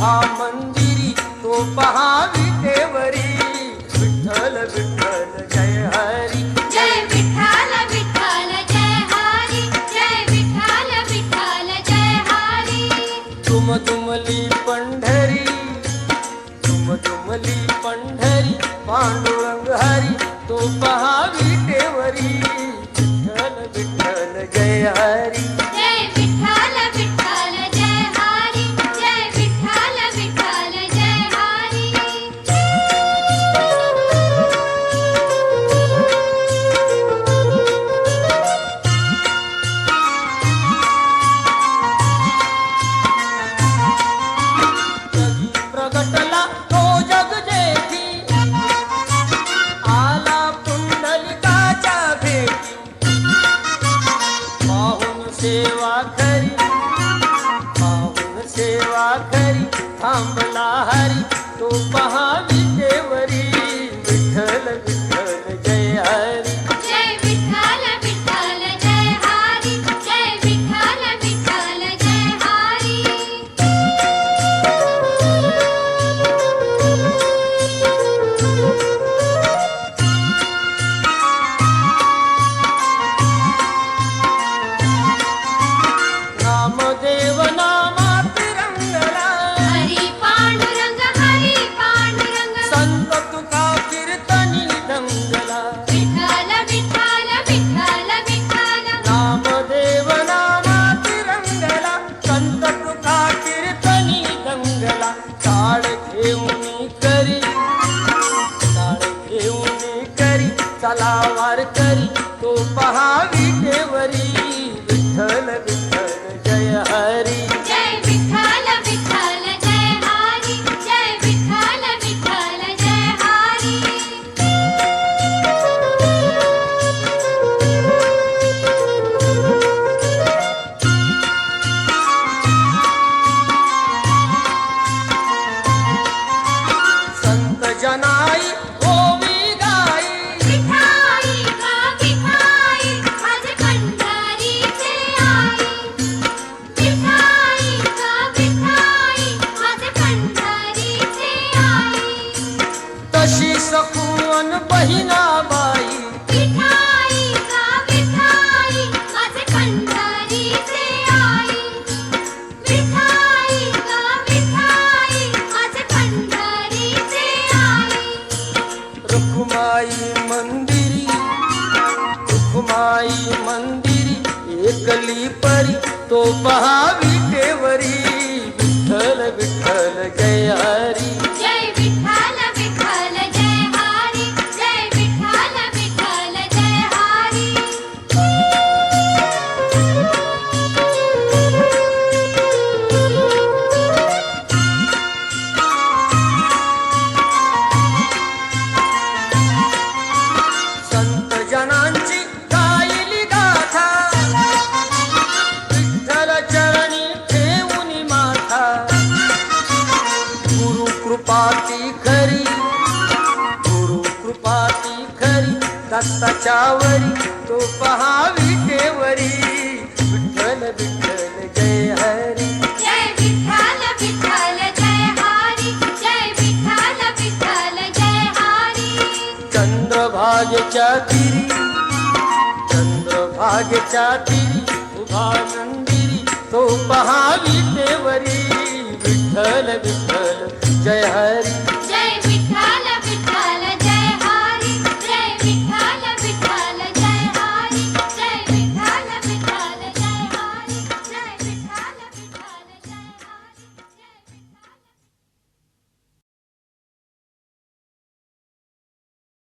उभा मंदिरी तो पहा विटेवरी विठ्ठल विठ्ठल जय हरी जय विठ्ठल विठ्ठल जय हरी जय विठ्ठल विठ्ठल जय हरी दुमदुमली पंढरी दुमदुमली पंढरी पांडुरंग हरी तो पहा विटेवरी विठ्ठल विठ्ठल जय हरी जय विठ्ठल विठ्ठल जय हरी जय विठ्ठल विठ्ठल जय हरी जगी प्रगटला तो जग जेठी आला पुंडलिकाच्या भेटी पाहून सेवा खरी थांबला हरी तो पहा विटेवरी विठ्ठल विठ्ठल जय हरी जय विठ्ठल विठ्ठल जय हरी जय विठ्ठल विठ्ठल जय हरी नामदेव नामात रंगला हरी पांडुरंग संत तुका कीर्तनी दंगला विठ्ठल विठ्ठल विठ्ठल विठ्ठल नामदेव नामात रंगला संत तुका कीर्तनी दंगला टाळ घेऊन करी चला वार करी तो पहा विटेवरी विठ्ठल विठ्ठल जय हरी जय विठ्ठल विठ्ठल जय हरी जय विठ्ठल विठ्ठल जय हरी संत जनाई ओवी गाई विठाई गा विठाई आज पंढरीचे आई विठाई गा विठाई आज पंढरीचे आई तशी सखुवन बहिणाबाई विठाई गा विठाई आज पंढरीचे आई विठाई गा विठाई आज पंढरीचे आई रुखमाई मंदिरी एकली परी तो पहा विटेवरी विठ्ठल विठ्ठल जय हरी जय विठ्ठल विठ्ठल जय हरी जय विठ्ठल विठ्ठल जय हरी संत जनांची गायली गाथा विठ्ठल चरणी ठेवून माथा गुरु कृपाती खरी दत्ताच्यावरी तो पहा विटेवरी विठ्ठल विठ्ठल जय हरी जय विठ्ठल विठ्ठल जय हरी जय विठ्ठल विठ्ठल जय हरी चंद्रभागेच्या तीरी उभा मंदिरी तो पहा विटेवरी विठ्ठल विठ्ठल जय हरी